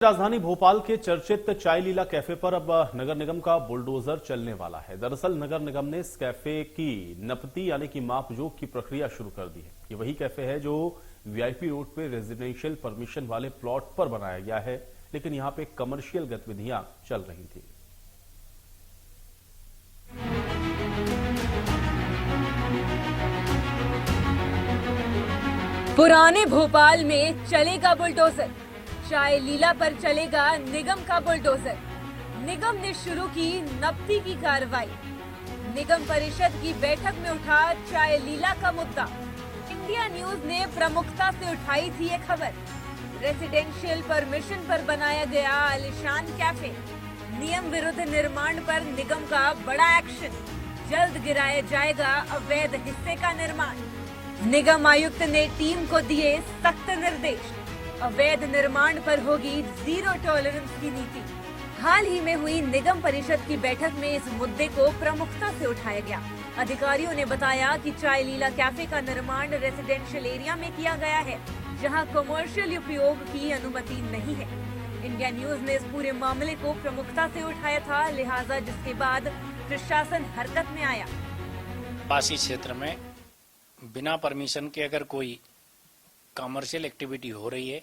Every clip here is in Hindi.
राजधानी भोपाल के चर्चित चाय लीला कैफे पर अब नगर निगम का बुलडोजर चलने वाला है। दरअसल नगर निगम ने इस कैफे की नपती यानी कि मापजोख की प्रक्रिया शुरू कर दी है। ये वही कैफे है जो वीआईपी रोड पे रेजिडेंशियल परमिशन वाले प्लॉट पर बनाया गया है, लेकिन यहां पे कमर्शियल गतिविधियां चल रही थी। पुराने भोपाल में चलेगा बुलडोजर, चाय लीला पर चलेगा निगम का बुलडोजर। निगम ने शुरू की नपती की कार्रवाई। निगम परिषद की बैठक में उठा चाय लीला का मुद्दा। इंडिया न्यूज ने प्रमुखता से उठाई थी ये खबर। रेसिडेंशियल परमिशन पर बनाया गया आलीशान कैफे। नियम विरुद्ध निर्माण पर निगम का बड़ा एक्शन। जल्द गिराया जाएगा अवैध हिस्से का निर्माण। निगम आयुक्त ने टीम को दिए सख्त निर्देश। अवैध निर्माण पर होगी जीरो टॉलरेंस की नीति। हाल ही में हुई निगम परिषद की बैठक में इस मुद्दे को प्रमुखता से उठाया गया। अधिकारियों ने बताया कि चाय लीला कैफे का निर्माण रेसिडेंशियल एरिया में किया गया है, जहां कमर्शियल उपयोग की अनुमति नहीं है। इंडिया न्यूज ने इस पूरे मामले को प्रमुखता से उठाया था, लिहाजा जिसके बाद प्रशासन हरकत में आया। पासी क्षेत्र में बिना परमिशन के अगर कोई कमर्शियल एक्टिविटी हो रही है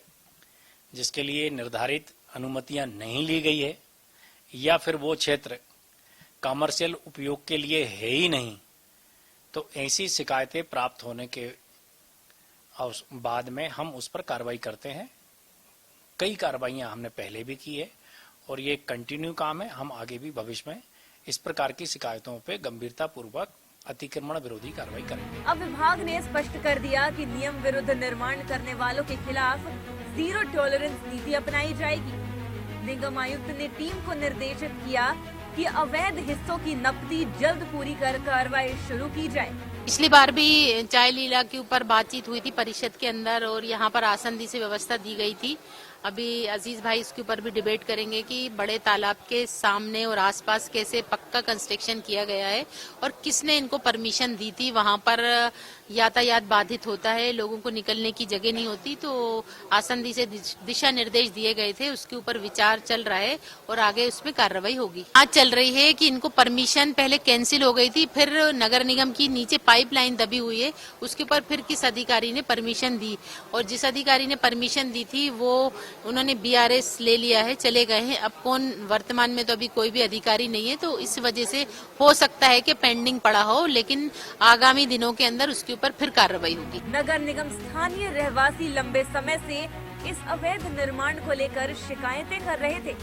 जिसके लिए निर्धारित अनुमतियां नहीं ली गई है, या फिर वो क्षेत्र कमर्शियल उपयोग के लिए है ही नहीं, तो ऐसी शिकायतें प्राप्त होने के बाद में हम उस पर कार्रवाई करते हैं। कई कार्रवाइयां हमने पहले भी की है और ये कंटिन्यू काम है। हम आगे भी भविष्य में इस प्रकार की शिकायतों पे गंभीरता पूर्वक अतिक्रमण विरोधी कार्रवाई करेंगे। अब विभाग ने स्पष्ट कर दिया कि नियम विरुद्ध निर्माण करने वालों के खिलाफ जीरो टॉलरेंस नीति अपनाई जाएगी। निगम आयुक्त ने टीम को निर्देशित किया कि अवैध हिस्सों की नपती जल्द पूरी कर कार्रवाई शुरू की जाए। पिछली बार भी चाय लीला के ऊपर बातचीत हुई थी परिषद के अंदर और यहाँ पर आसंदी से व्यवस्था दी गई थी। अभी अजीज भाई इसके ऊपर भी डिबेट करेंगे कि बड़े तालाब के सामने और आसपास कैसे पक्का कंस्ट्रक्शन किया गया है और किसने इनको परमिशन दी थी। वहाँ पर यातायात बाधित होता है, लोगों को निकलने की जगह नहीं होती, तो आसंदी से दिशा निर्देश दिए गए थे, उसके ऊपर विचार चल रहा है और आगे उसमें कार्रवाई होगी। आज चल रही है कि इनको परमिशन पहले कैंसिल हो गई थी, फिर नगर निगम की नीचे पाइपलाइन दबी हुई है, उसके ऊपर फिर किस अधिकारी ने परमिशन दी और जिस अधिकारी ने परमिशन दी थी वो उन्होंने बीआरएस ले लिया है, चले गए हैं। अब कौन, वर्तमान में तो अभी कोई भी अधिकारी नहीं है, तो इस वजह से हो सकता है कि पेंडिंग पड़ा हो, लेकिन आगामी दिनों के अंदर उसके ऊपर फिर कार्रवाई होगी। नगर निगम स्थानीय रहवासी लंबे समय से इस अवैध निर्माण को लेकर शिकायतें कर रहे थे।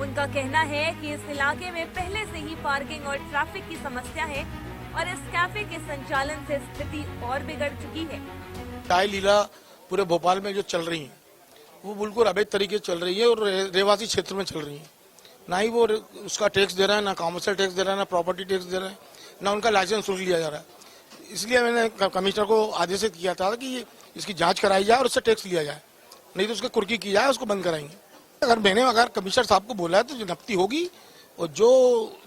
उनका कहना है कि इस इलाके में पहले से ही पार्किंग और ट्रैफिक की समस्या है और इस कैफे के संचालन से स्थिति और बिगड़ चुकी है। चाय लीला पूरे भोपाल में जो चल रही है वो बिल्कुल अवैध तरीके से चल रही है और रहवासी क्षेत्र में चल रही है। ना ही वो उसका टैक्स दे रहा है, ना कॉमर्शियल टैक्स दे रहा है, ना प्रॉपर्टी टैक्स दे रहा है, ना उनका लाइसेंस शुल्क लिया जा रहा है। इसलिए मैंने कमिश्नर को आदेशित किया था कि इसकी जांच कराई जाए और उससे टैक्स लिया जाए, नहीं तो उसकी कुर्की की जाए, उसको बंद कराएंगे। अगर कमिश्नर साहब को बोला है तो जो नपती होगी और जो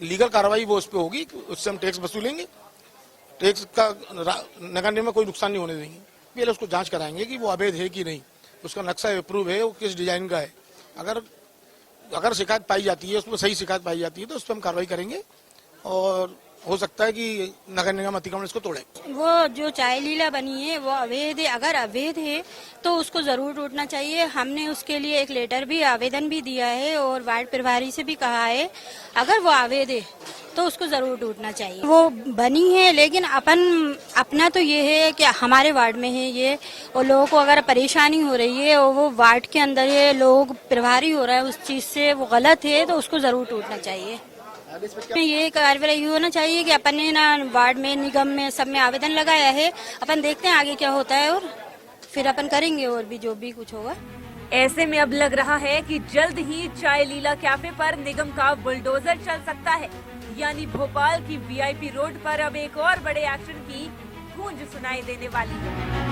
लीगल कार्रवाई वो उस पर होगी, उससे हम टैक्स वसूलेंगे। टैक्स का नगर निगम में कोई नुकसान नहीं होने देंगे। पहले उसको जांच कराएंगे कि वो अवैध है कि नहीं, उसका नक्शा अप्रूव है, वो किस डिजाइन का है। अगर शिकायत पाई जाती है, उसमें सही शिकायत पाई जाती है तो उस पर हम कार्रवाई करेंगे और हो सकता है कि नगर निगम अतिक्रमण इसको तोड़े। वो जो चाय लीला बनी है वो अवैध है। अगर अवैध है तो उसको जरूर टूटना चाहिए। हमने उसके लिए एक लेटर भी, आवेदन भी दिया है और वार्ड प्रभारी से भी कहा है अगर वो अवैध है तो उसको जरूर टूटना चाहिए। वो बनी है, लेकिन अपना तो ये है कि हमारे वार्ड में है ये, और लोगों को अगर परेशानी हो रही है और वो वार्ड के अंदर है, लोग प्रभारी हो रहा है उस चीज से, वो गलत है तो उसको जरूर टूटना चाहिए। ये कार्रवाई होना चाहिए कि अपन ने ना वार्ड में, निगम में, सब में आवेदन लगाया है। अपन देखते हैं आगे क्या होता है और फिर अपन करेंगे और भी जो भी कुछ होगा। ऐसे में अब लग रहा है कि जल्द ही चाय लीला कैफे पर निगम का बुलडोजर चल सकता है, यानी भोपाल की वीआईपी रोड पर अब एक और बड़े एक्शन की गूंज सुनाई देने वाली है।